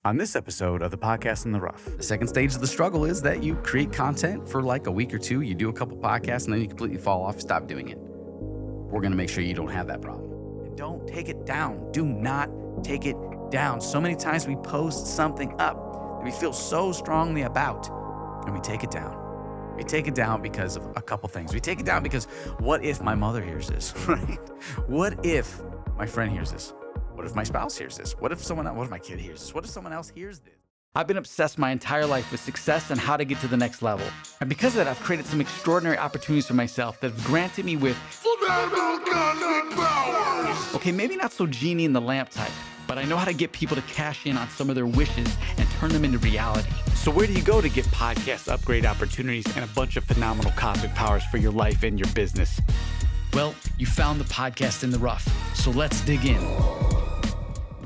On this episode of the Podcast in the Rough, The second stage of the struggle is that you create content for like a week or two, you do a couple podcasts, and then you completely fall off, stop doing it. We're going to make sure you don't have that problem. And don't take it down. Do not take it down. So many times we post something up that we feel so strongly about, and we take it down. We take it down because of a couple things. We take it down because what if my mother hears this, right? What if my friend hears this? What if my spouse hears this? What if my kid hears this? What if someone else hears this? I've been obsessed my entire life with success and how to get to the next level. And because of that, I've created some extraordinary opportunities for myself that have granted me with phenomenal powers. Okay, maybe not so genie in the lamp type, but I know how to get people to cash in on some of their wishes and turn them into reality. So where do you go to get podcast upgrade opportunities and a bunch of phenomenal cosmic powers for your life and your business? Well, you found the podcast in the rough, so let's dig in.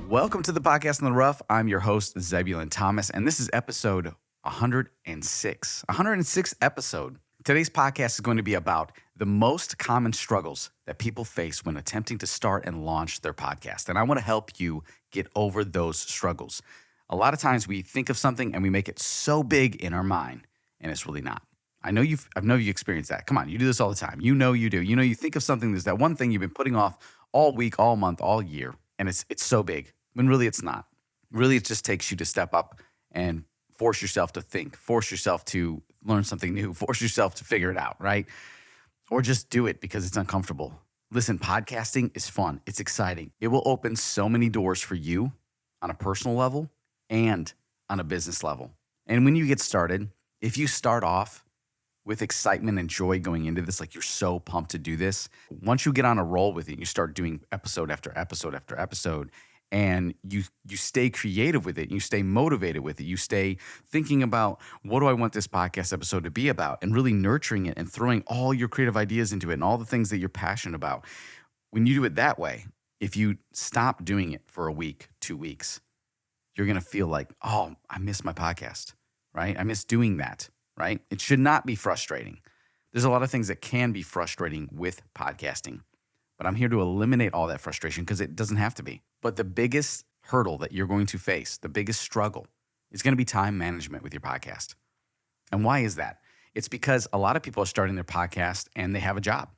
Welcome to the Podcast in the Rough. I'm your host, Zebulon Thomas, and this is episode 106. 106th episode. Today's podcast is going to be about the most common struggles that people face when attempting to start and launch their podcast. And I want to help you get over those struggles. A lot of times we think of something and we make it so big in our mind, and it's really not. I know you experienced that. Come on, you do this all the time. You know you do. You know you think of something, there's that one thing you've been putting off all week, all month, all year, and it's so big. When really it's not. Really, it just takes you to step up and force yourself to think, force yourself to learn something new, force yourself to figure it out, right? Or just do it because it's uncomfortable. Listen, podcasting is fun. It's exciting. It will open so many doors for you on a personal level and on a business level. And when you get started, if you start off with excitement and joy going into this, like you're so pumped to do this, once you get on a roll with it, you start doing episode after episode after episode, and you stay creative with it, you stay motivated with it, you stay thinking about what do I want this podcast episode to be about, and really nurturing it and throwing all your creative ideas into it and all the things that you're passionate about. When you do it that way, if you stop doing it for a week, 2 weeks, you're going to feel like, oh, I miss my podcast, right? I miss doing that, right? It should not be frustrating. There's a lot of things that can be frustrating with podcasting, but I'm here to eliminate all that frustration because it doesn't have to be. But the biggest hurdle that you're going to face, the biggest struggle, is going to be time management with your podcast. And why is that? It's because a lot of people are starting their podcast and they have a job,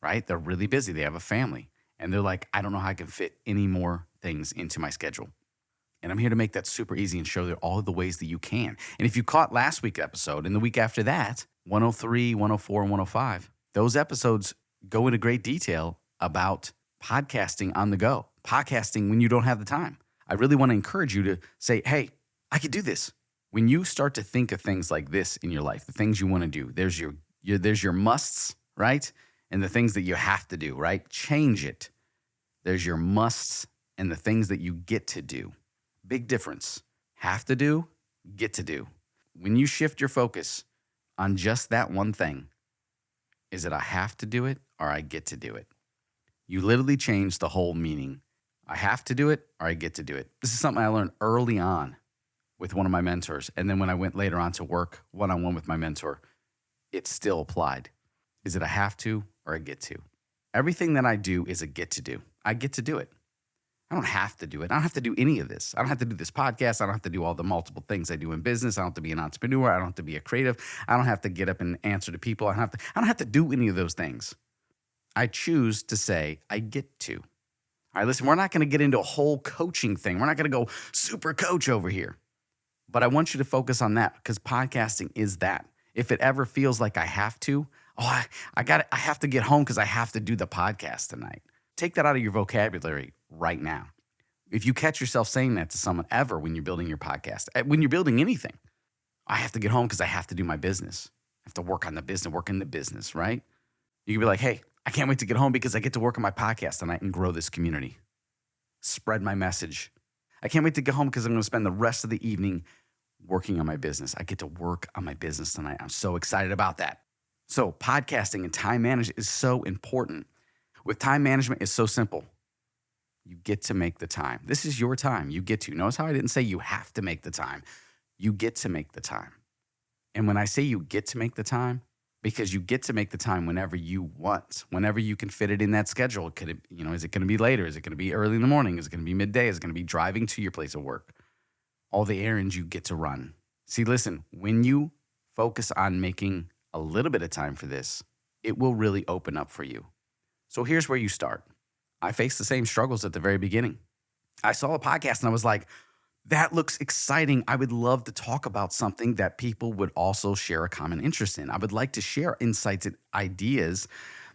right? They're really busy. They have a family. And they're like, I don't know how I can fit any more things into my schedule. And I'm here to make that super easy and show you all of the ways that you can. And if you caught last week's episode and the week after that, 103, 104, and 105, those episodes go into great detail about podcasting on the go, podcasting when you don't have the time. I really want to encourage you to say, hey, I could do this. When you start to think of things like this in your life, the things you want to do, there's your musts, right? And the things that you have to do, right? Change it. There's your musts and the things that you get to do. Big difference. Have to do, get to do. When you shift your focus on just that one thing, is it I have to do it or I get to do it? You literally change the whole meaning. I have to do it or I get to do it. This is something I learned early on with one of my mentors. And then when I went later on to work one-on-one with my mentor, it still applied. Is it a have to or a get to? Everything that I do is a get to do. I get to do it. I don't have to do it. I don't have to do any of this. I don't have to do this podcast. I don't have to do all the multiple things I do in business. I don't have to be an entrepreneur. I don't have to be a creative. I don't have to get up and answer to people. I don't have to do any of those things. I choose to say, I get to. All right, listen, we're not going to get into a whole coaching thing. We're not going to go super coach over here. But I want you to focus on that because podcasting is that. If it ever feels like I have to, I have to get home because I have to do the podcast tonight. Take that out of your vocabulary right now. If you catch yourself saying that to someone ever when you're building your podcast, when you're building anything, I have to get home because I have to do my business. I have to work on the business, work in the business, right? You can be like, hey, I can't wait to get home because I get to work on my podcast tonight and grow this community. Spread my message. I can't wait to get home because I'm going to spend the rest of the evening working on my business. I get to work on my business tonight. I'm so excited about that. So podcasting and time management is so important. With time management, it's so simple. You get to make the time. This is your time. You get to. Notice how I didn't say you have to make the time. You get to make the time. And when I say you get to make the time, because you get to make the time whenever you want, whenever you can fit it in that schedule. Is it going to be later? Is it going to be early in the morning? Is it going to be midday? Is it going to be driving to your place of work? all the errands you get to run. See, listen, when you focus on making a little bit of time for this, it will really open up for you. So here's where you start. I faced the same struggles at the very beginning. I saw a podcast and I was like, that looks exciting. I would love to talk about something that people would also share a common interest in. I would like to share insights and ideas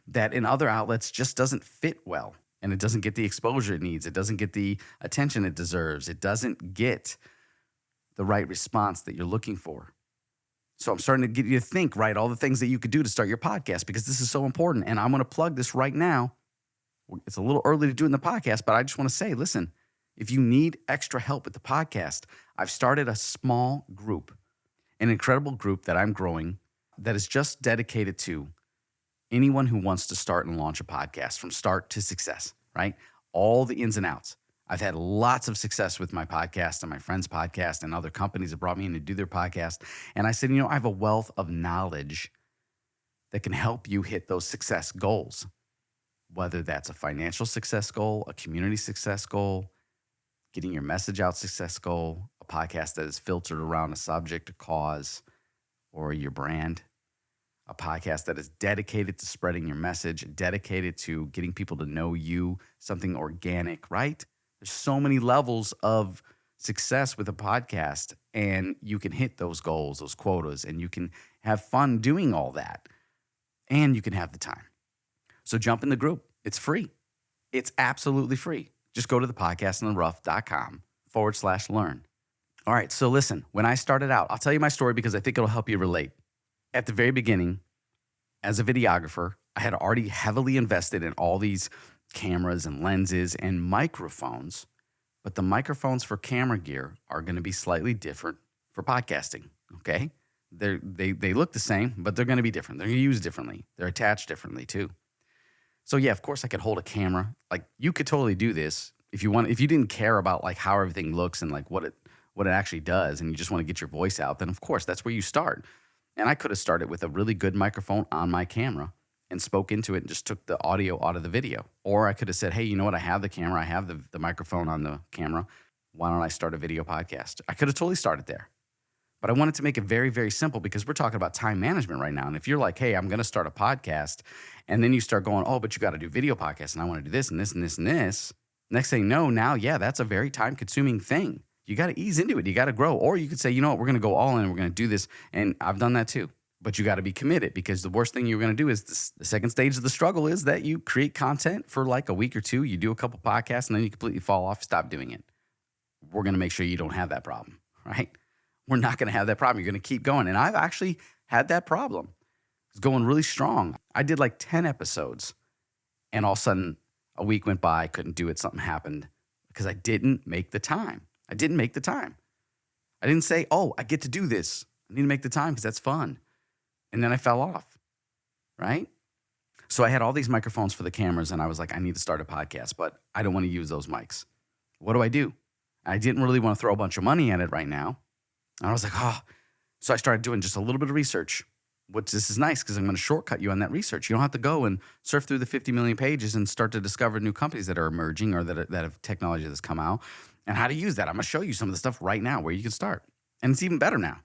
that in other outlets just doesn't fit well. And it doesn't get the exposure it needs. It doesn't get the attention it deserves. It doesn't get the right response that you're looking for. So I'm starting to get you to think, right, all the things that you could do to start your podcast, because this is so important. And I'm going to plug this right now. It's a little early to do in the podcast, but I just want to say, listen, if you need extra help with the podcast, I've started a small group, an incredible group that I'm growing that is just dedicated to anyone who wants to start and launch a podcast from start to success, right? All the ins and outs. I've had lots of success with my podcast and my friends' podcast and other companies that brought me in to do their podcast. And I said, I have a wealth of knowledge that can help you hit those success goals, whether that's a financial success goal, a community success goal, getting your message out success goal, a podcast that is filtered around a subject, a cause, or your brand, a podcast that is dedicated to spreading your message, dedicated to getting people to know you, something organic, right? There's so many levels of success with a podcast, and you can hit those goals, those quotas, and you can have fun doing all that, and you can have the time. So jump in the group. It's free. It's absolutely free. Just go to thepodcastintherough.com/learn. All right, so listen, when I started out, I'll tell you my story because I think it'll help you relate. At the very beginning, as a videographer, I had already heavily invested in all these cameras and lenses and microphones, but the microphones for camera gear are going to be slightly different for podcasting, okay? They look the same, but they're going to be different. They're used differently. They're attached differently too. So yeah, of course I could hold a camera. Like you could totally do this if you want. If you didn't care about like how everything looks and like what it actually does, and you just want to get your voice out, then of course that's where you start. And I could have started with a really good microphone on my camera and spoke into it and just took the audio out of the video. Or I could have said, hey, you know what? I have the camera. I have the microphone on the camera. Why don't I start a video podcast? I could have totally started there. But I wanted to make it very, very simple because we're talking about time management right now. And if you're like, hey, I'm going to start a podcast, and then you start going, oh, but you got to do video podcasts, and I want to do this and this and this and this. Next thing you know, now, yeah, that's a very time-consuming thing. You got to ease into it. You got to grow. Or you could say, you know what, we're going to go all in. We're going to do this. And I've done that too. But you got to be committed, because the worst thing you're going to do is the second stage of the struggle is that you create content for like a week or two. You do a couple podcasts and then you completely fall off, stop doing it. We're going to make sure you don't have that problem, right? We're not going to have that problem. You're going to keep going. And I've actually had that problem. It's going really strong. I did like 10 episodes and all of a sudden a week went by, I couldn't do it. Something happened because I didn't make the time. I didn't make the time. I didn't say, oh, I get to do this. I need to make the time because that's fun. And then I fell off, right? So I had all these microphones for the cameras and I was like, I need to start a podcast, but I don't want to use those mics. What do? I didn't really want to throw a bunch of money at it right now. And I was like, oh. So I started doing just a little bit of research, which this is nice because I'm going to shortcut you on that research. You don't have to go and surf through the 50 million pages and start to discover new companies that are emerging or that have technology that's come out and how to use that. I'm going to show you some of the stuff right now where you can start. And it's even better now.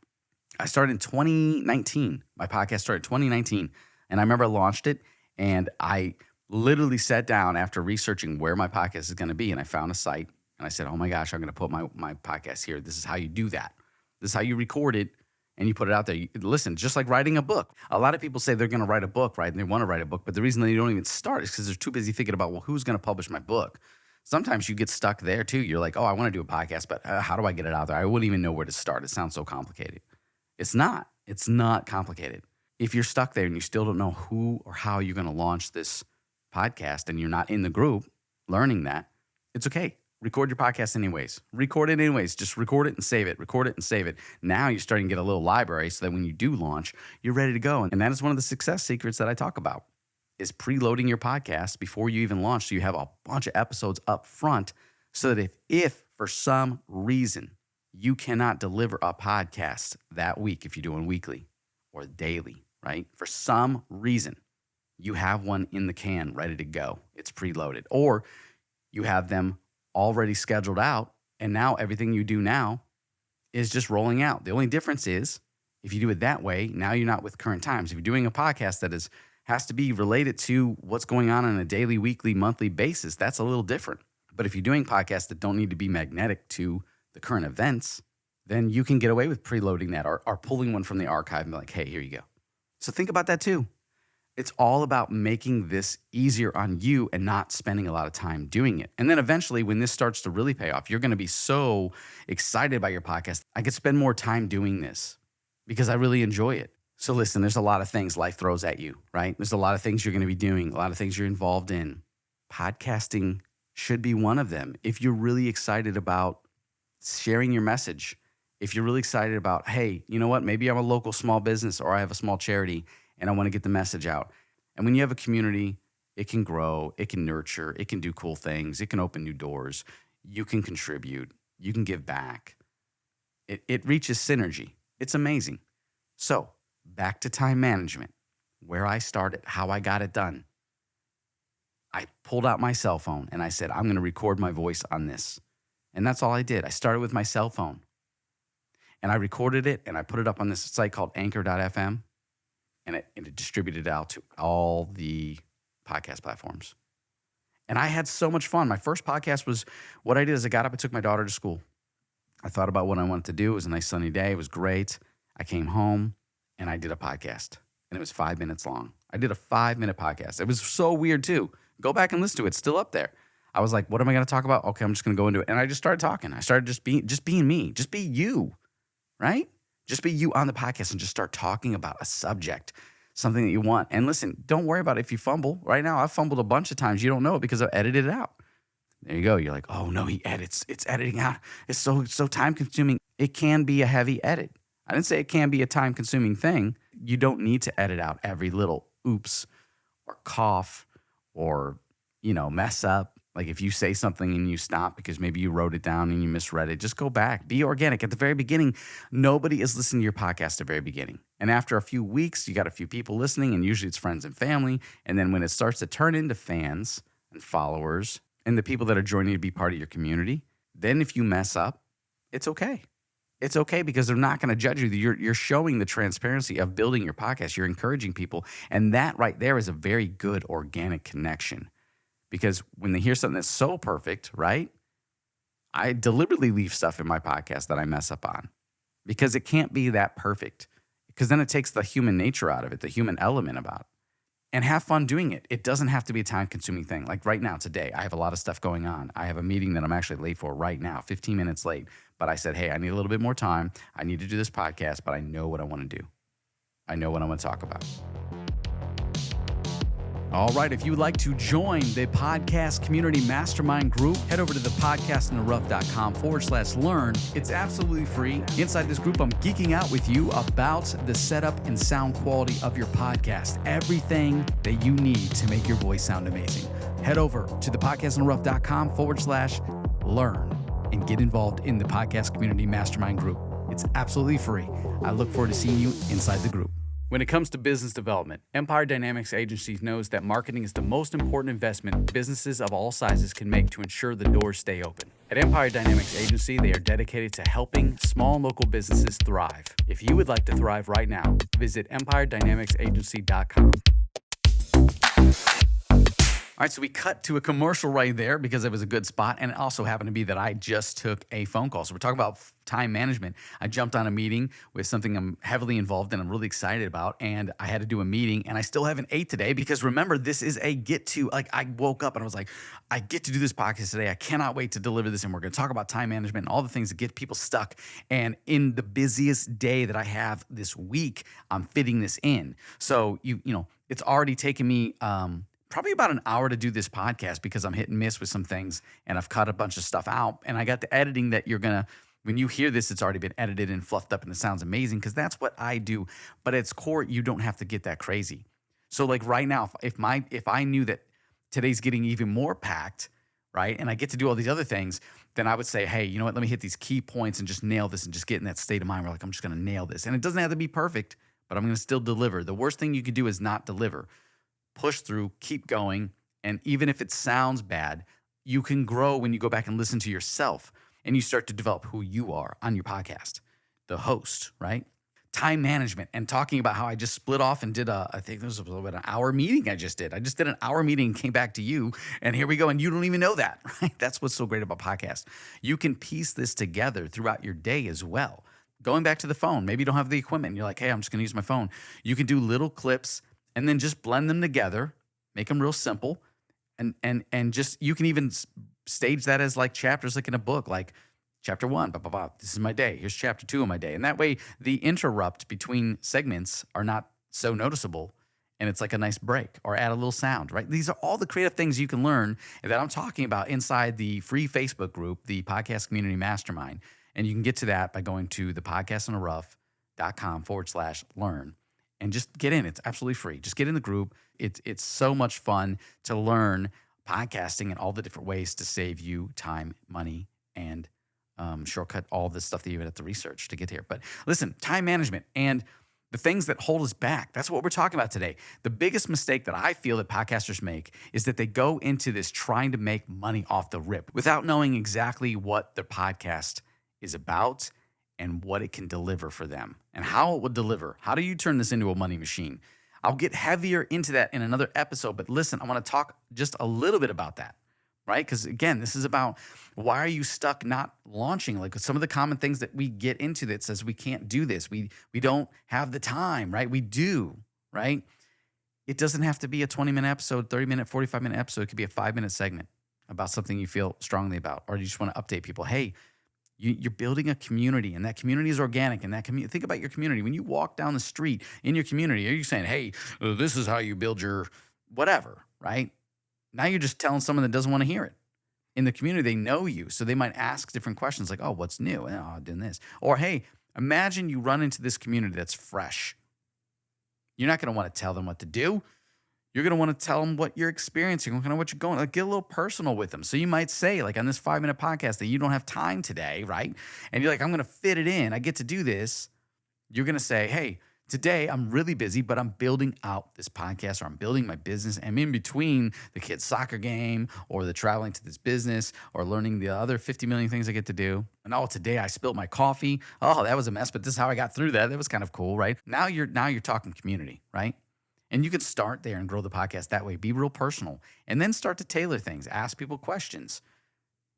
I started in 2019. My podcast started in 2019. And I remember I launched it and I literally sat down after researching where my podcast is going to be. And I found a site and I said, oh my gosh, I'm going to put my podcast here. This is how you do that. This is how you record it and you put it out there. Listen, just like writing a book. A lot of people say they're going to write a book, right? And they want to write a book. But the reason they don't even start is because they're too busy thinking about, well, who's going to publish my book? Sometimes you get stuck there too. You're like, oh, I want to do a podcast, but how do I get it out there? I wouldn't even know where to start. It sounds so complicated. It's not. It's not complicated. If you're stuck there and you still don't know who or how you're going to launch this podcast and you're not in the group learning that, it's okay. Record your podcast anyways. Record it anyways. Just record it and save it. Record it and save it. Now you're starting to get a little library so that when you do launch, you're ready to go. And that is one of the success secrets that I talk about, is preloading your podcast before you even launch so you have a bunch of episodes up front so that if for some reason you cannot deliver a podcast that week, if you're doing weekly or daily, right? For some reason, you have one in the can ready to go. It's preloaded. Or you have them already scheduled out, and now everything you do now is just rolling out. The only difference is if you do it that way, now you're not with current times. If you're doing a podcast that has to be related to what's going on a daily, weekly, monthly basis, that's a little different. But if you're doing podcasts that don't need to be magnetic to the current events, then you can get away with preloading that or pulling one from the archive and be like, hey, here you go. So think about that too. It's all about making this easier on you and not spending a lot of time doing it. And then eventually when this starts to really pay off, you're going to be so excited about your podcast. I could spend more time doing this because I really enjoy it. So listen, there's a lot of things life throws at you, right? There's a lot of things you're going to be doing, a lot of things you're involved in. Podcasting should be one of them. If you're really excited about sharing your message, if you're really excited about, hey, you know what? Maybe I'm a local small business or I have a small charity and I want to get the message out. And when you have a community, it can grow, it can nurture, it can do cool things, it can open new doors. You can contribute, you can give back. It reaches synergy. It's amazing. So back to time management, where I started, how I got it done. I pulled out my cell phone and I said, I'm going to record my voice on this. And that's all I did. I started with my cell phone and I recorded it and I put it up on this site called anchor.fm. And it distributed it out to all the podcast platforms. And I had so much fun. My first podcast was, what I did is I got up and took my daughter to school. I thought about what I wanted to do. It was a nice sunny day. It was great. I came home and I did a podcast. And it was 5 minutes long. I did a 5-minute podcast. It was so weird too. Go back and listen to it. It's still up there. I was like, what am I going to talk about? Okay, I'm just going to go into it. And I just started talking. I started just being me. Just be you, right? Just be you on the podcast and just start talking about a subject, something that you want. And listen, don't worry about it if you fumble. Right now, I've fumbled a bunch of times. You don't know it because I've edited it out. There you go. You're like, oh no, he edits. It's editing out. It's so time consuming. It can be a heavy edit. I didn't say it can be a time consuming thing. You don't need to edit out every little oops or cough or, mess up. Like if you say something and you stop because maybe you wrote it down and you misread it, just go back. Be organic. At the very beginning, nobody is listening to your podcast at the very beginning. And after a few weeks, you got a few people listening, and usually it's friends and family. And then when it starts to turn into fans and followers and the people that are joining to be part of your community, then if you mess up, it's okay. It's okay because they're not going to judge you. You're showing the transparency of building your podcast. You're encouraging people. And that right there is a very good organic connection. Because when they hear something that's so perfect, right? I deliberately leave stuff in my podcast that I mess up on because it can't be that perfect. Because then it takes the human nature out of it, the human element about it. And have fun doing it. It doesn't have to be a time-consuming thing. Like right now, today, I have a lot of stuff going on. I have a meeting that I'm actually late for right now, 15 minutes late. But I said, hey, I need a little bit more time. I need to do this podcast, but I know what I want to do. I know what I want to talk about. All right, if you would like to join the podcast community mastermind group, head over to thepodcastintherough.com/learn. It's absolutely free. Inside this group, I'm geeking out with you about the setup and sound quality of your podcast. Everything that you need to make your voice sound amazing. Head over to thepodcastintherough.com/learn and get involved in the podcast community mastermind group. It's absolutely free. I look forward to seeing you inside the group. When it comes to business development, Empire Dynamics Agency knows that marketing is the most important investment businesses of all sizes can make to ensure the doors stay open. At Empire Dynamics Agency, they are dedicated to helping small and local businesses thrive. If you would like to thrive right now, visit empiredynamicsagency.com. All right, so we cut to a commercial right there because it was a good spot, and it also happened to be that I just took a phone call. So we're talking about time management. I jumped on a meeting with something I'm heavily involved in, I'm really excited about, and I had to do a meeting, and I still haven't ate today because remember, this is a get to. Like I woke up and I was like, I get to do this podcast today. I cannot wait to deliver this, and we're going to talk about time management and all the things that get people stuck. And in the busiest day that I have this week, I'm fitting this in. So you know, it's already taken me probably about an hour to do this podcast because I'm hit and miss with some things and I've cut a bunch of stuff out. And I got the editing that when you hear this, it's already been edited and fluffed up and it sounds amazing because that's what I do. But at its core, you don't have to get that crazy. So like right now, if I knew that today's getting even more packed, right, and I get to do all these other things, then I would say, hey, you know what, let me hit these key points and just nail this and just get in that state of mind where like, I'm just going to nail this. And it doesn't have to be perfect, but I'm going to still deliver. The worst thing you could do is not deliver. Push through, keep going, and even if it sounds bad, you can grow when you go back and listen to yourself and you start to develop who you are on your podcast. the host, right? Time management and talking about how I just split off and did I think this was an hour meeting I just did. I just did an hour meeting and came back to you, and here we go. And you don't even know that, right? That's what's so great about podcasts. You can piece this together throughout your day as well. Going back to the phone, maybe you don't have the equipment. And you're like, hey, I'm just going to use my phone. You can do little clips and then just blend them together, make them real simple. And just, you can even stage that as like chapters, like in a book, like chapter 1, blah, blah, blah. This is my day. Here's chapter 2 of my day. And that way the interrupt between segments are not so noticeable. And it's like a nice break, or add a little sound, right? These are all the creative things you can learn that I'm talking about inside the free Facebook group, the Podcast Community Mastermind. And you can get to that by going to thepodcastontherough.com/learn and just get in. It's absolutely free. Just get in the group. It's so much fun to learn podcasting and all the different ways to save you time, money, and shortcut all this stuff that you would have to research to get here. But listen, time management and the things that hold us back, that's what we're talking about today. The biggest mistake that I feel that podcasters make is that they go into this trying to make money off the rip without knowing exactly what their podcast is about and what it can deliver for them and how it would deliver. How do you turn this into a money machine? I'll get heavier into that in another episode, but listen, I want to talk just a little bit about that, right? Because again, this is about why are you stuck not launching? Like some of the common things that we get into that says we can't do this. We don't have the time, right? We do, right? It doesn't have to be a 20-minute episode, 30-minute, 45-minute episode. It could be a 5-minute segment about something you feel strongly about, or you just want to update people. Hey, you're building a community, and that community is organic. And that community, think about your community. When you walk down the street in your community, are you saying, hey, this is how you build your whatever, right? Now you're just telling someone that doesn't want to hear it. In the community, they know you, so they might ask different questions like, oh, what's new? Oh, I'm doing this. Or, hey, imagine you run into this community that's fresh. You're not going to want to tell them what to do. You're going to want to tell them what you're experiencing, kind of what you're going, like get a little personal with them. So you might say, like on this 5-minute podcast that you don't have time today, right? And you're like, I'm going to fit it in. I get to do this. You're going to say, hey, today I'm really busy, but I'm building out this podcast, or I'm building my business. I'm in between the kids' soccer game or the traveling to this business or learning the other 50 million things I get to do. And oh, today I spilled my coffee. Oh, that was a mess, but this is how I got through that. That was kind of cool, right? Now you're talking community, right? And you can start there and grow the podcast that way. Be real personal. And then start to tailor things. Ask people questions,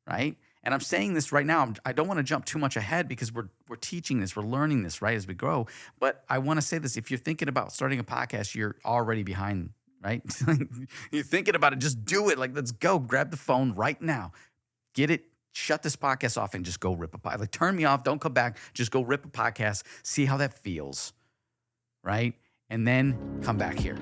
right? And I'm saying this right now. I don't want to jump too much ahead because we're teaching this. We're learning this, right, as we grow. But I want to say this. If you're thinking about starting a podcast, you're already behind, right? You're thinking about it. Just do it. Like, let's go. Grab the phone right now. Get it. Shut this podcast off and just go rip a podcast. Like, turn me off. Don't come back. Just go rip a podcast. See how that feels, right? And then come back here.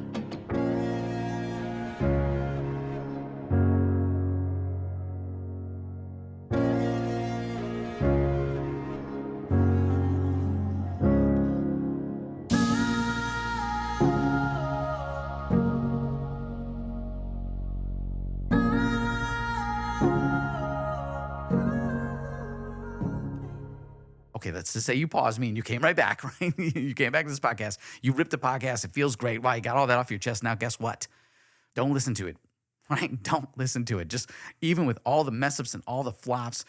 Okay, let's just say you paused me and you came right back, right? You came back to this podcast. You ripped the podcast. It feels great. Wow, you got all that off your chest. Now, guess what? Don't listen to it, right? Don't listen to it. Just even with all the mess ups and all the flops,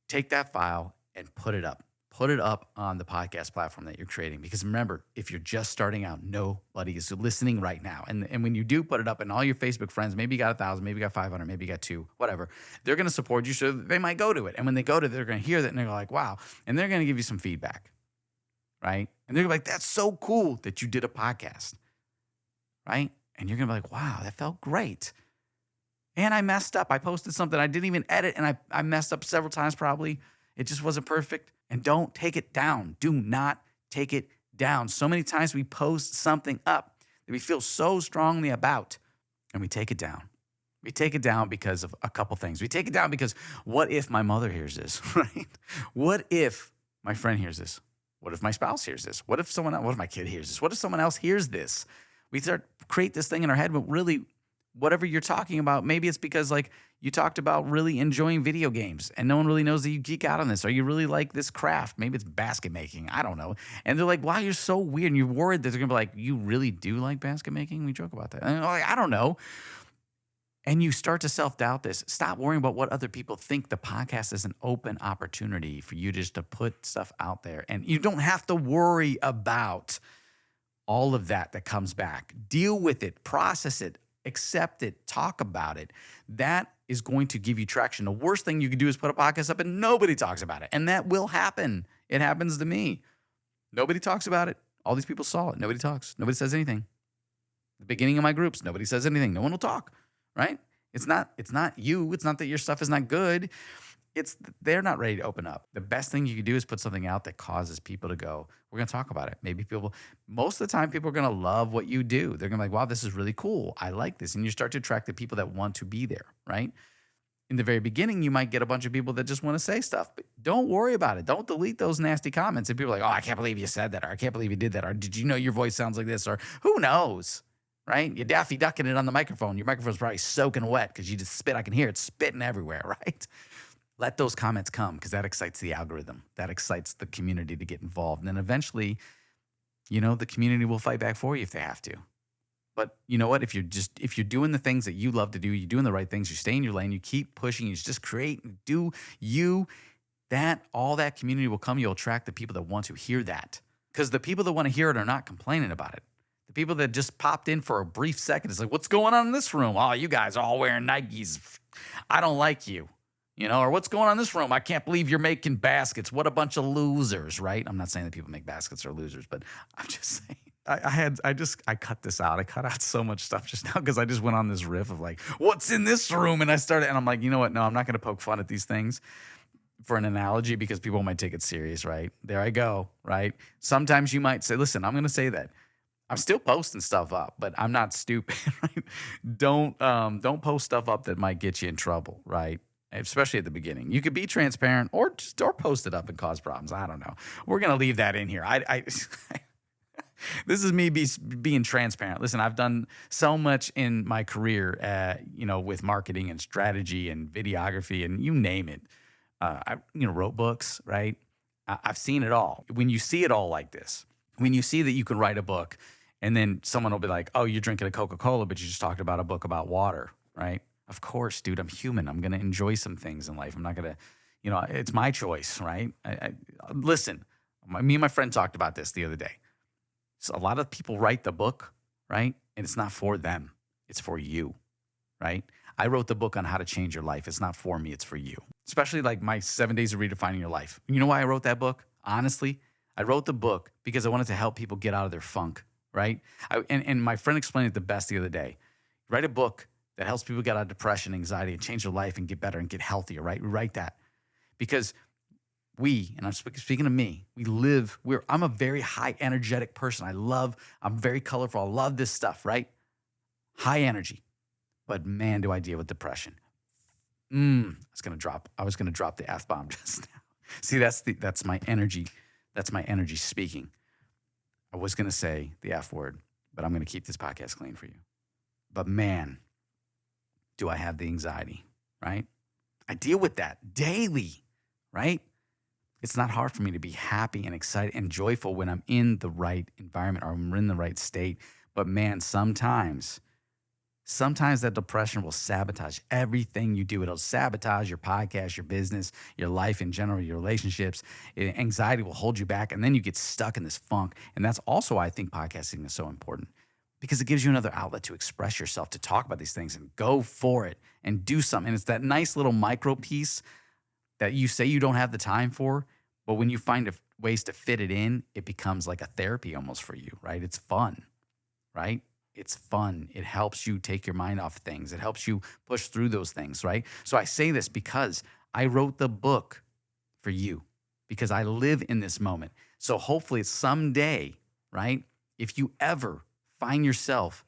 take that file and put it up. Put it up on the podcast platform that you're creating. Because remember, if you're just starting out, nobody is listening right now. And when you do put it up, and all your Facebook friends, maybe you got 1,000, maybe you got 500, maybe you got 2, whatever, they're going to support you. So they might go to it. And when they go to it, they're going to hear that and they're like, wow. And they're going to give you some feedback, right? And they're like, that's so cool that you did a podcast, right? And you're going to be like, wow, that felt great. And I messed up. I posted something I didn't even edit, and I messed up several times probably. It just wasn't perfect. And don't take it down. Do not take it down. So many times we post something up that we feel so strongly about, and we take it down. We take it down because of a couple things. We take it down because what if my mother hears this, right? What if my friend hears this? What if my spouse hears this? What if my kid hears this? What if someone else hears this? We start create this thing in our head, but really, whatever you're talking about, maybe it's because like you talked about really enjoying video games and no one really knows that you geek out on this, or you really like this craft. Maybe it's basket making. I don't know. And they're like, wow, you're so weird. And you're worried that they're going to be like, you really do like basket making? We joke about that. And I'm like, I don't know. and you start to self-doubt this, stop worrying about what other people think. The podcast is an open opportunity for you just to put stuff out there. And you don't have to worry about all of that comes back. Deal with it, process it, accept it, talk about it. That is going to give you traction. The worst thing you can do is put a podcast up and nobody talks about it. And that will happen. It happens to me. Nobody talks about it. All these people saw it. Nobody talks. Nobody says anything. The beginning of my groups, nobody says anything. No one will talk, right? It's not you. It's not that your stuff is not good. It's they're not ready to open up. The best thing you can do is put something out that causes people to go, we're going to talk about it. Maybe most of the time, people are going to love what you do. They're going to be like, wow, this is really cool. I like this. And you start to attract the people that want to be there, right? In the very beginning, you might get a bunch of people that just want to say stuff, but don't worry about it. Don't delete those nasty comments. And people are like, oh, I can't believe you said that, or I can't believe you did that, or did you know your voice sounds like this, or who knows, right? You're Daffy Ducking it on the microphone. Your microphone's probably soaking wet because you just spit. I can hear it spitting everywhere, right? Let those comments come because that excites the algorithm. That excites the community to get involved. And then eventually, the community will fight back for you if they have to. But you know what? If you're doing the things that you love to do, you're doing the right things, you stay in your lane, you keep pushing, you just create and do all that community will come. You'll attract the people that want to hear that. Because the people that want to hear it are not complaining about it. The people that just popped in for a brief second, it's like, what's going on in this room? Oh, you guys are all wearing Nikes. I don't like you. Or what's going on in this room? I can't believe you're making baskets. What a bunch of losers, right? I'm not saying that people make baskets are losers, but I'm just saying. I cut this out. I cut out so much stuff just now because I just went on this riff of like, what's in this room? And I'm like, you know what? No, I'm not going to poke fun at these things for an analogy because people might take it serious, right? There I go, right? Sometimes you might say, listen, I'm going to say that. I'm still posting stuff up, but I'm not stupid, right? Don't post stuff up that might get you in trouble, right? Especially at the beginning. You could be transparent or post it up and cause problems. I don't know. We're going to leave that in here. This is me being transparent. Listen, I've done so much in my career, with marketing and strategy and videography and you name it. I wrote books, right? I've seen it all. When you see it all like this, when you see that you can write a book and then someone will be like, oh, you're drinking a Coca-Cola, but you just talked about a book about water, right? Of course, dude, I'm human. I'm going to enjoy some things in life. I'm not going to, it's my choice, right? Listen, me and my friend talked about this the other day. So a lot of people write the book, right? And it's not for them. It's for you, right? I wrote the book on how to change your life. It's not for me. It's for you. Especially like my 7 days of redefining your life. You know why I wrote that book? Honestly, I wrote the book because I wanted to help people get out of their funk, right? And my friend explained it the best the other day. Write a book that helps people get out of depression, anxiety, and change their life and get better and get healthier, right? We write that because and I'm speaking of me, I'm a very high energetic person. I'm very colorful. I love this stuff, right? High energy. But man, do I deal with depression. I was going to drop the F-bomb just now. See, that's my energy. That's my energy speaking. I was going to say the F word, but I'm going to keep this podcast clean for you. But man, do I have the anxiety, right? I deal with that daily, right? It's not hard for me to be happy and excited and joyful when I'm in the right environment or I'm in the right state. But man, sometimes that depression will sabotage everything you do. It'll sabotage your podcast, your business, your life in general, your relationships. Anxiety will hold you back, and then you get stuck in this funk. And that's also why I think podcasting is so important, because it gives you another outlet to express yourself, to talk about these things and go for it and do something. And it's that nice little micro piece that you say you don't have the time for, but when you find ways to fit it in, it becomes like a therapy almost for you, right? It's fun, right? It's fun. It helps you take your mind off things. It helps you push through those things, right? So I say this because I wrote the book for you, because I live in this moment. So hopefully someday, right, if you ever find yourself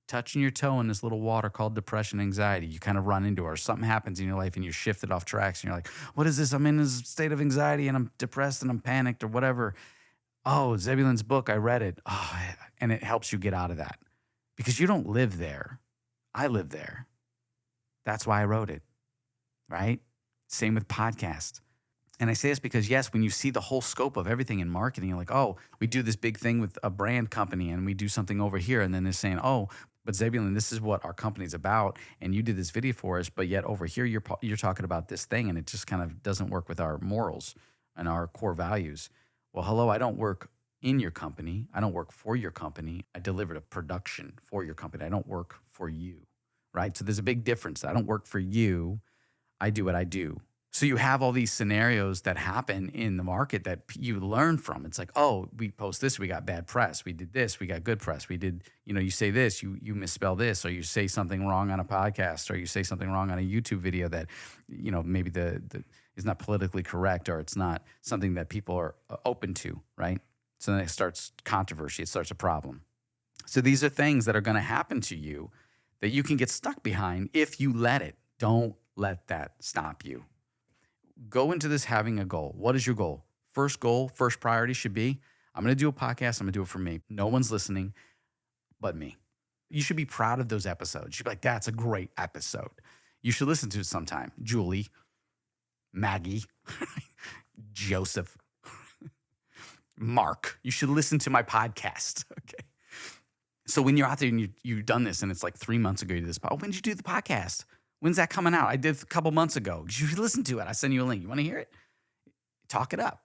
touching your toe in this little water called depression, anxiety, you kind of run into it, or something happens in your life and you're shifted off tracks and you're like, what is this? I'm in this state of anxiety and I'm depressed and I'm panicked or whatever. Oh, Zebulon's book, I read it. Oh, and it helps you get out of that because you don't live there. I live there. That's why I wrote it, right? Same with podcast. And I say this because, yes, when you see the whole scope of everything in marketing, you're like, oh, we do this big thing with a brand company and we do something over here. And then they're saying, oh, But Zebulon, this is what our company's about, and you did this video for us, but yet over here you're talking about this thing, and it just kind of doesn't work with our morals and our core values. Well, hello, I don't work in your company. I don't work for your company. I delivered a production for your company. I don't work for you, right? So there's a big difference. I don't work for you. I do what I do. So you have all these scenarios that happen in the market that you learn from. It's like, oh, we post this, we got bad press. We did this, we got good press. We did, you say this, you misspell this, or you say something wrong on a podcast, or you say something wrong on a YouTube video that, maybe the is not politically correct, or it's not something that people are open to, right? So then it starts controversy. It starts a problem. So these are things that are going to happen to you that you can get stuck behind if you let it. Don't let that stop you. Go into this having a goal. What is your goal? First goal, first priority should be, I'm going to do a podcast. I'm going to do it for me. No one's listening but me. You should be proud of those episodes. You should be like, that's a great episode. You should listen to it sometime. Julie, Maggie, Joseph, Mark. You should listen to my podcast. Okay. So when you're out there and you've done this and it's like 3 months ago you did this, when did you do the podcast? When's that coming out? I did a couple months ago. You should listen to it. I send you a link. You want to hear it? Talk it up.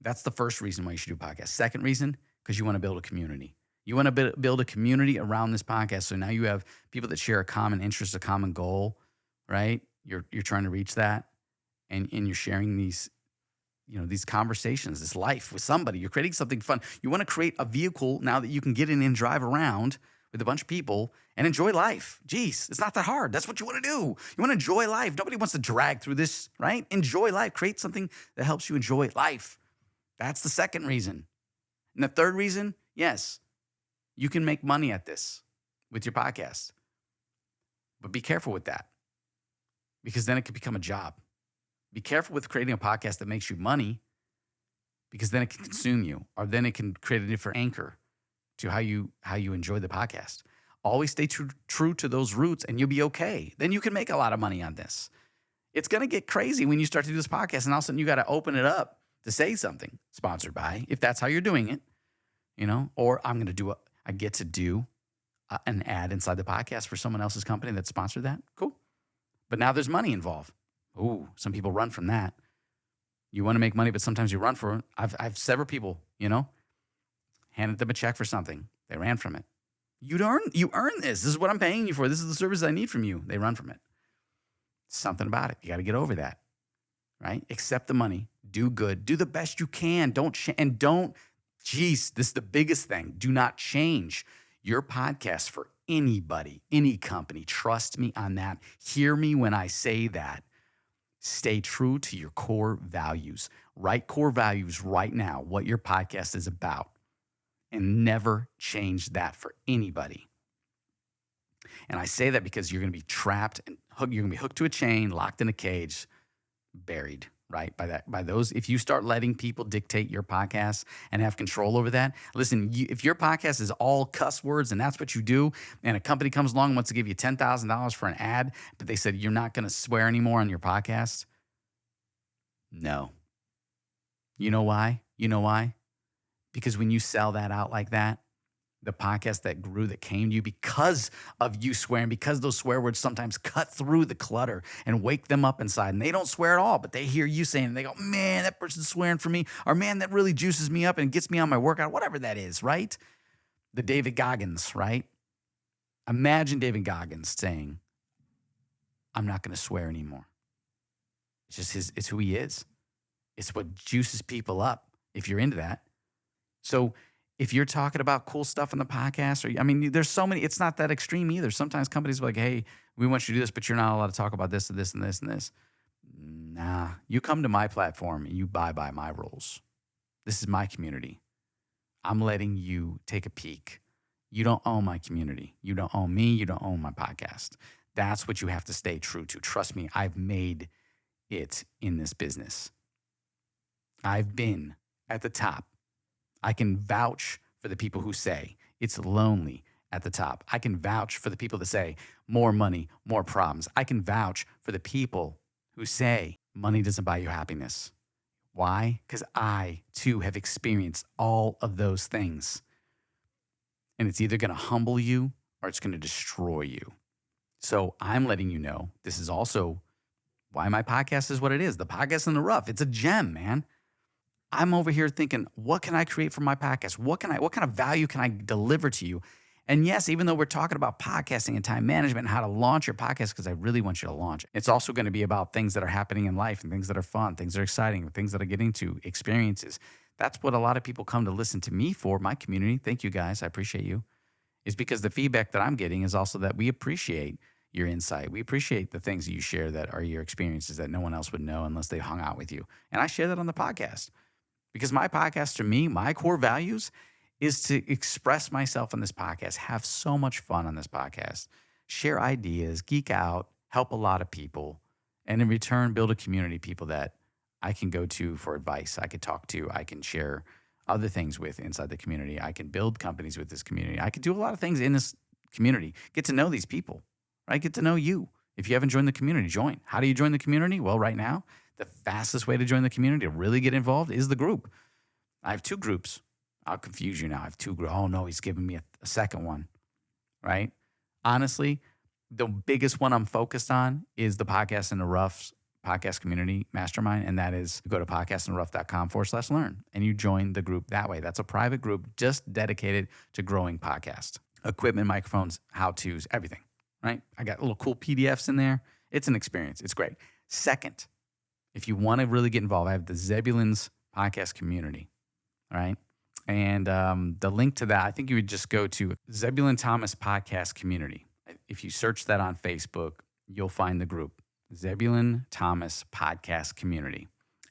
That's the first reason why you should do a podcast. Second reason, because you want to build a community. You want to build a community around this podcast. So now you have people that share a common interest, a common goal, right? You're trying to reach that, and you're sharing these, these conversations, this life with somebody. You're creating something fun. You want to create a vehicle now that you can get in and drive around with a bunch of people and enjoy life. Jeez, it's not that hard. That's what you want to do. You want to enjoy life. Nobody wants to drag through this, right? Enjoy life. Create something that helps you enjoy life. That's the second reason. And the third reason, yes, you can make money at this with your podcast. But be careful with that, because then it can become a job. Be careful with creating a podcast that makes you money, because then it can consume you, or then it can create a different anchor to how you enjoy the podcast. Always stay true to those roots and you'll be okay. Then you can make a lot of money on this. It's going to get crazy when you start to do this podcast and all of a sudden you got to open it up to say something sponsored by, if that's how you're doing it, or I get to do an ad inside the podcast for someone else's company that sponsored that. Cool. But now there's money involved. Ooh, some people run from that. You want to make money, but sometimes you run for it. I've several people, handed them a check for something. They ran from it. You earn this. This is what I'm paying you for. This is the service I need from you. They run from it. Something about it. You got to get over that, right? Accept the money. Do good. Do the best you can. This is the biggest thing. Do not change your podcast for anybody, any company. Trust me on that. Hear me when I say that. Stay true to your core values. Write core values right now, what your podcast is about, and never change that for anybody. And I say that because you're going to be trapped and you're going to be hooked to a chain, locked in a cage, buried, right? By those, if you start letting people dictate your podcast and have control over that, listen, if your podcast is all cuss words and that's what you do, and a company comes along and wants to give you $10,000 for an ad, but they said you're not going to swear anymore on your podcast, no. You know why? Because when you sell that out like that, the podcast that grew, that came to you because of you swearing, because those swear words sometimes cut through the clutter and wake them up inside. And they don't swear at all, but they hear you saying, and they go, man, that person's swearing for me. Or man, that really juices me up and gets me on my workout, whatever that is, right? The David Goggins, right? Imagine David Goggins saying, I'm not going to swear anymore. It's just it's who he is. It's what juices people up if you're into that. So if you're talking about cool stuff on the podcast, there's so many, it's not that extreme either. Sometimes companies are like, hey, we want you to do this, but you're not allowed to talk about this and this and this and this. Nah, you come to my platform and you buy by my rules. This is my community. I'm letting you take a peek. You don't own my community. You don't own me. You don't own my podcast. That's what you have to stay true to. Trust me, I've made it in this business. I've been at the top. I can vouch for the people who say it's lonely at the top. I can vouch for the people that say more money, more problems. I can vouch for the people who say money doesn't buy you happiness. Why? Because I, too, have experienced all of those things. And it's either going to humble you or it's going to destroy you. So I'm letting you know this is also why my podcast is what it is. The Podcast in the Rough. It's a gem, man. I'm over here thinking, what can I create for my podcast? What kind of value can I deliver to you? And yes, even though we're talking about podcasting and time management and how to launch your podcast, because I really want you to launch, it's also going to be about things that are happening in life and things that are fun, things that are exciting, things that are getting to, experiences. That's what a lot of people come to listen to me for, my community. Thank you guys. I appreciate you. Is because the feedback that I'm getting is also that we appreciate your insight. We appreciate the things that you share that are your experiences that no one else would know unless they hung out with you. And I share that on the podcast. Because my podcast, to me, my core values is to express myself on this podcast, have so much fun on this podcast, share ideas, geek out, help a lot of people, and in return, build a community of people that I can go to for advice, I could talk to, I can share other things with inside the community. I can build companies with this community. I can do a lot of things in this community, get to know these people, right? Get to know you. If you haven't joined the community, join. How do you join the community? Well, right now, the fastest way to join the community, to really get involved, is the group. I have 2 groups. I'll confuse you now. I have 2 groups. Oh, no, he's giving me a second one, right? Honestly, the biggest one I'm focused on is the Podcast in the Rough podcast community mastermind. And that is, go to podcastintherough.com/learn and you join the group that way. That's a private group just dedicated to growing podcasts, equipment, microphones, how-tos, everything, right? I got little cool PDFs in there. It's an experience. It's great. Second, if you want to really get involved, I have the Zebulon's podcast community, all right? And the link to that, I think you would just go to Zebulon Thomas Podcast Community. If you search that on Facebook, you'll find the group, Zebulon Thomas Podcast Community.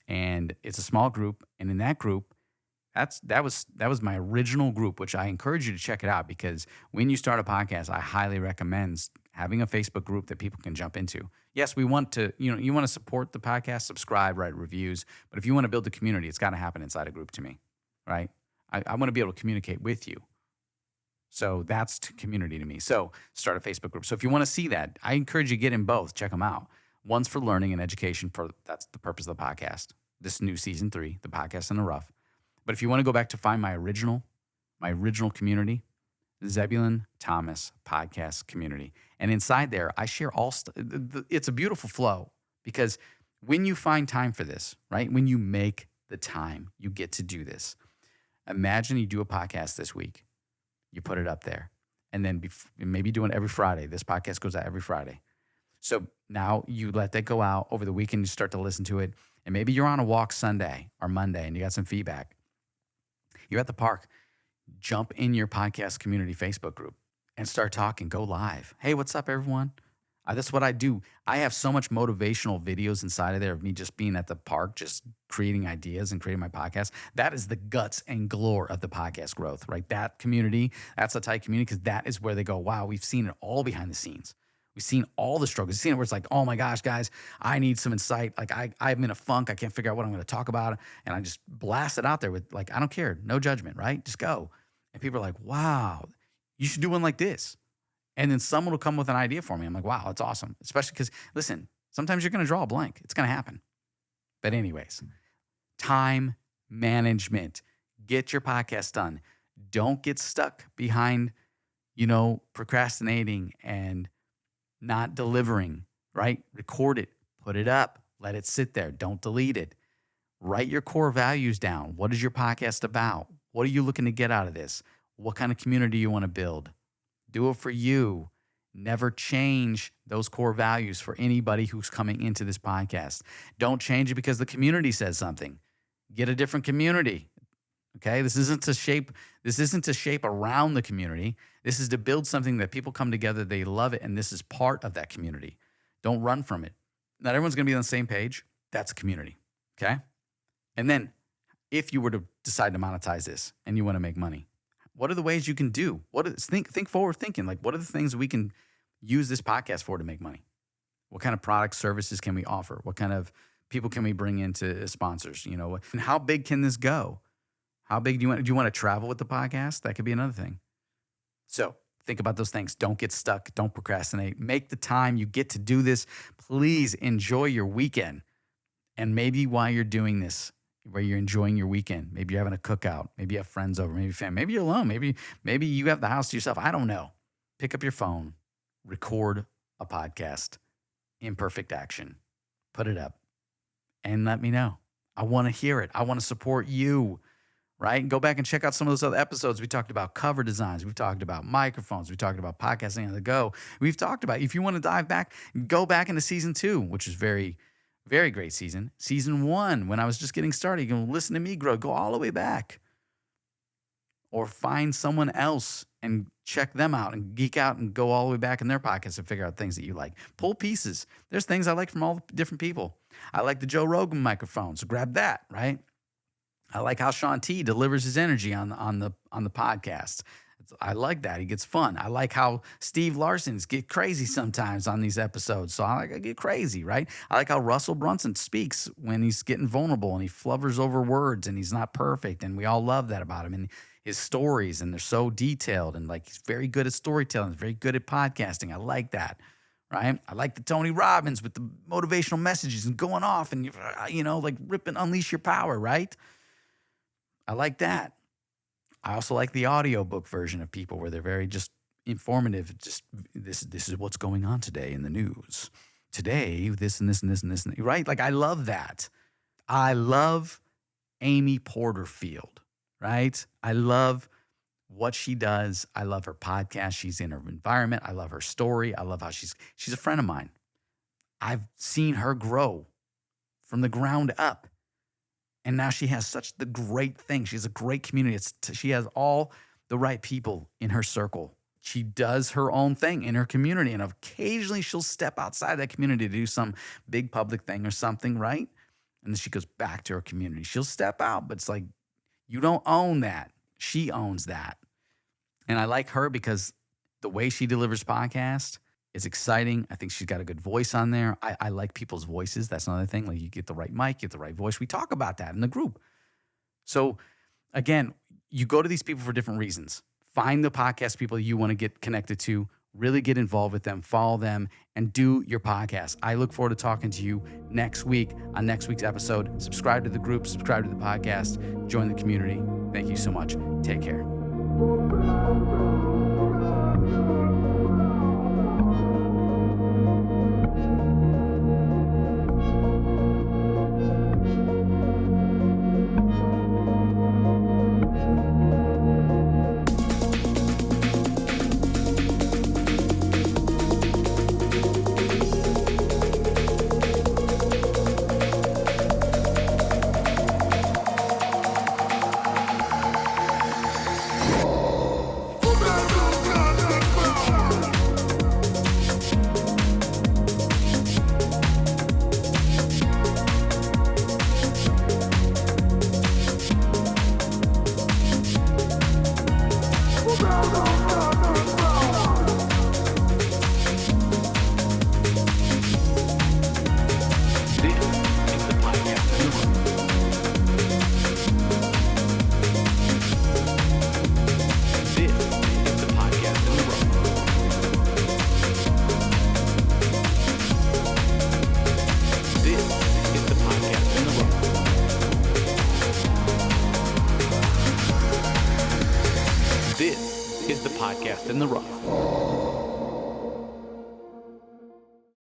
And it's a small group. And in that group, that was my original group, which I encourage you to check it out, because when you start a podcast, I highly recommend having a Facebook group that people can jump into. Yes, we want to, you want to support the podcast, subscribe, write reviews. But if you want to build a community, it's got to happen inside a group to me, right? I want to be able to communicate with you. So that's community to me. So start a Facebook group. So if you want to see that, I encourage you to get in both. Check them out. One's for learning and education. That's the purpose of the podcast. This new season 3, the Podcast in the Rough. But if you want to go back to find my original community, Zebulon Thomas Podcast Community. And inside there, I share all it's a beautiful flow, because when you find time for this, right? When you make the time, you get to do this. Imagine you do a podcast this week. You put it up there. And then maybe doing it every Friday. This podcast goes out every Friday. So now you let that go out over the weekend. You start to listen to it. And maybe you're on a walk Sunday or Monday and you got some feedback. You're at the park. Jump in your podcast community Facebook group and start talking. Go live. Hey, what's up, everyone? That's what I do. I have so much motivational videos inside of there of me just being at the park, just creating ideas and creating my podcast. That is the guts and glory of the podcast growth, right? That community, that's a tight community, because that is where they go, wow, we've seen it all behind the scenes. We've seen all the struggles. We've seen it where it's like, oh my gosh, guys, I need some insight. Like I'm in a funk. I can't figure out what I'm going to talk about. And I just blast it out there with, like, I don't care. No judgment, right? Just go. And people are like, wow, you should do one like this. And then someone will come with an idea for me. I'm like, wow, that's awesome. Especially because, listen, sometimes you're going to draw a blank. It's going to happen. But anyways, time management. Get your podcast done. Don't get stuck behind, procrastinating and not delivering, right? Record it. Put it up. Let it sit there. Don't delete it. Write your core values down. What is your podcast about? What are you looking to get out of this? What kind of community you want to build? Do it for you. Never change those core values for anybody who's coming into this podcast. Don't change it because the community says something. Get a different community. Okay? This isn't to shape around the community. This is to build something that people come together, they love it, and this is part of that community. Don't run from it. Not everyone's going to be on the same page. That's a community. Okay? And then if you were to decide to monetize this and you want to make money, what are the ways you can do? Think forward thinking. Like, what are the things we can use this podcast for to make money? What kind of products, services can we offer? What kind of people can we bring into as sponsors? And how big can this go? How big do you want to travel with the podcast? That could be another thing. So think about those things. Don't get stuck. Don't procrastinate. Make the time. You get to do this. Please enjoy your weekend. And maybe while you're doing this, where you're enjoying your weekend, maybe you're having a cookout, maybe you have friends over, maybe family, maybe you're alone, maybe you have the house to yourself. I don't know. pick up your phone, record a podcast, imperfect action, put it up, and let me know. I want to hear it. I want to support you, right? And go back and check out some of those other episodes. We talked about cover designs. We've talked about microphones. We talked about podcasting on the go. We've talked about, if you want to dive back, go back into season 2, which is very, very great season. Season 1, when I was just getting started, you can listen to me grow, go all the way back. Or find someone else and check them out and geek out and go all the way back in their podcasts and figure out things that you like. Pull pieces. There's things I like from all different people. I like the Joe Rogan microphone, so grab that, right? I like how Sean T delivers his energy on the podcast. I like that. He gets fun. I like how Steve Larson's get crazy sometimes on these episodes. So I get crazy, right? I like how Russell Brunson speaks when he's getting vulnerable and he flubbers over words and he's not perfect. And we all love that about him. And his stories, and they're so detailed, and like he's very good at storytelling, very good at podcasting. I like that, right? I like the Tony Robbins with the motivational messages and going off and, like rip and unleash your power, right? I like that. I also like the audiobook version of people where they're very just informative. Just this is what's going on today in the news. Today, this and this and this and this, right? Like I love that. I love Amy Porterfield. Right? I love what she does. I love her podcast. She's in her environment. I love her story. I love how she's a friend of mine. I've seen her grow from the ground up. And now she has such the great thing. She has a great community. She has all the right people in her circle. She does her own thing in her community. And occasionally she'll step outside that community to do some big public thing or something, right? And then she goes back to her community. She'll step out, but it's like, you don't own that. She owns that. And I like her because the way she delivers podcasts is exciting. I think she's got a good voice on there. I like people's voices. That's another thing. Like you get the right mic, get the right voice. We talk about that in the group. So again, you go to these people for different reasons. Find the podcast people you want to get connected to. Really get involved with them, follow them, and do your podcast. I look forward to talking to you next week on next week's episode. Subscribe to the group, subscribe to the podcast, join the community. Thank you so much. Take care. This is the podcast in the rough.